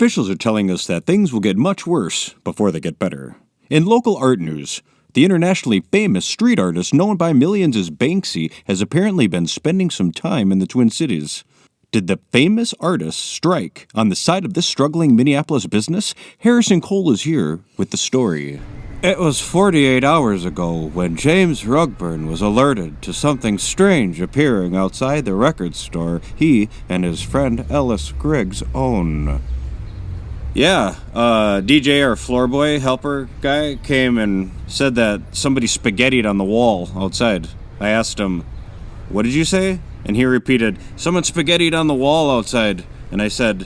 Officials are telling us that things will get much worse before they get better. In local art news, the internationally famous street artist known by millions as Banksy has apparently been spending some time in the Twin Cities. Did the famous artist strike on the side of this struggling Minneapolis business? Harrison Cole is here with the story. It was 48 hours ago when James Rugburn was alerted to something strange appearing outside the record store he and his friend Ellis Griggs own. Yeah, DJ, our floor boy helper guy, came and said that somebody spaghettied on the wall outside. I asked him, "What did you say?" And he repeated, "Someone spaghettied on the wall outside." And I said,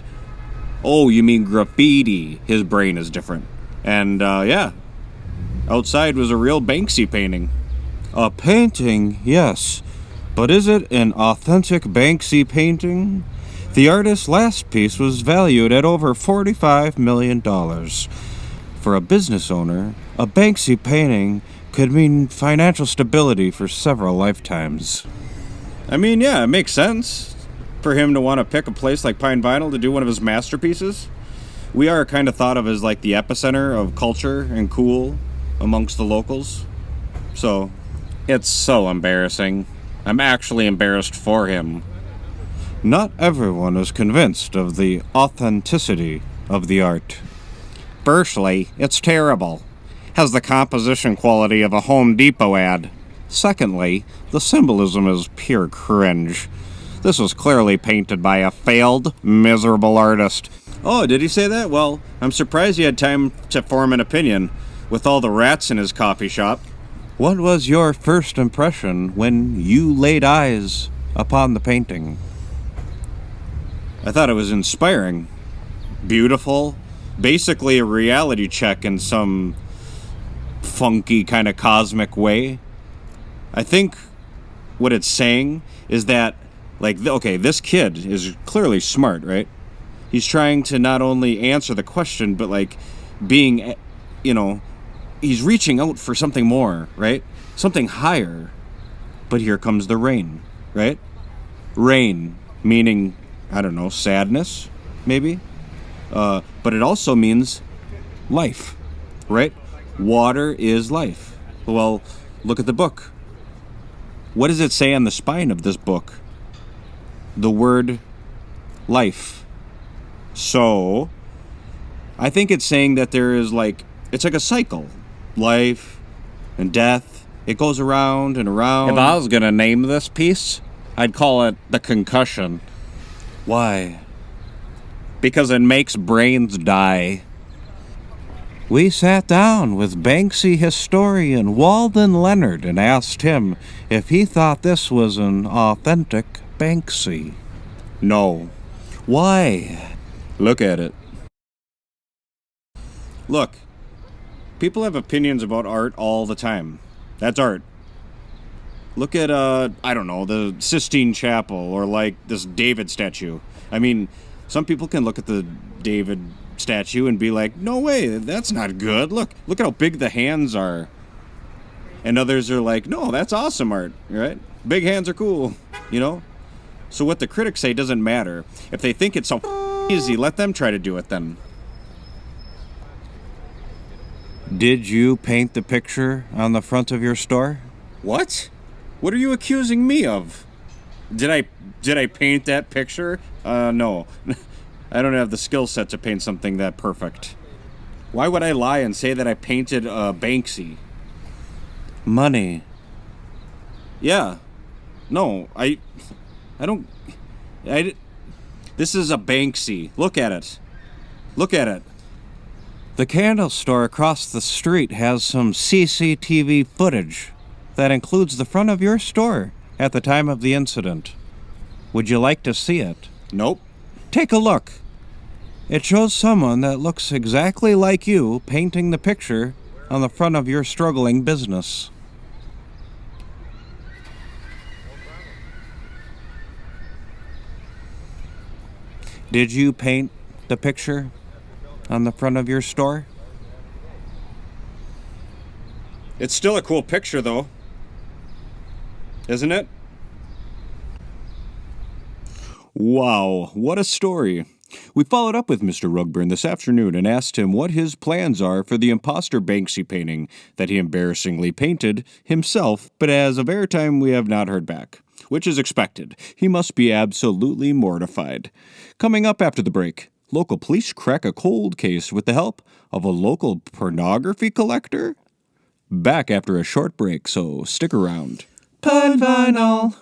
"Oh, you mean graffiti." His brain is different. And, yeah, outside was a real Banksy painting. A painting, yes. But is it an authentic Banksy painting? The artist's last piece was valued at over $45 million. For a business owner, a Banksy painting could mean financial stability for several lifetimes. I mean, yeah, it makes sense for him to want to pick a place like Pine Vinyl to do one of his masterpieces. We are kind of thought of as like the epicenter of culture and cool amongst the locals. So, it's so embarrassing. I'm actually embarrassed for him. Not everyone is convinced of the authenticity of the art. Firstly, it's terrible. Has the composition quality of a Home Depot ad. Secondly, the symbolism is pure cringe. This was clearly painted by a failed, miserable artist. Oh, did he say that? Well, I'm surprised he had time to form an opinion with all the rats in his coffee shop. What was your first impression when you laid eyes upon the painting? I thought it was inspiring, beautiful, basically a reality check in some funky kind of cosmic way. I think what it's saying is that, like, okay, this kid is clearly smart, right? He's trying to not only answer the question, but like being, he's reaching out for something more, right? Something higher. But here comes the rain, right? Rain, meaning, I don't know, sadness, maybe? But it also means life, right? Water is life. Well, look at the book. What does it say on the spine of this book? The word life. So, I think it's saying that there is it's like a cycle. Life and death. It goes around and around. If I was going to name this piece, I'd call it The Concussion. Why? Because it makes brains die. We sat down with Banksy historian Walden Leonard and asked him if he thought this was an authentic Banksy. No. Why? Look at it. Look, people have opinions about art all the time. That's art. Look at, the Sistine Chapel or like this David statue. I mean, some people can look at the David statue and be like, no way, that's not good. Look at how big the hands are. And others are like, no, that's awesome art, right? Big hands are cool, So what the critics say doesn't matter. If they think it's so easy, let them try to do it then. Did you paint the picture on the front of your store? What? What are you accusing me of? Did I paint that picture? No. I don't have the skill set to paint something that perfect. Why would I lie and say that I painted Banksy? Money. Yeah. No, I don't... This is a Banksy. Look at it. Look at it. The candle store across the street has some CCTV footage that includes the front of your store at the time of the incident. Would you like to see it? Nope. Take a look. It shows someone that looks exactly like you painting the picture on the front of your struggling business. Did you paint the picture on the front of your store? It's still a cool picture, though. Isn't it? Wow, what a story. We followed up with Mr. Rugburn this afternoon and asked him what his plans are for the imposter Banksy painting that he embarrassingly painted himself, but as of airtime we have not heard back. Which is expected. He must be absolutely mortified. Coming up after the break, local police crack a cold case with the help of a local pornography collector? Back after a short break, so stick around. Pine Vinyl.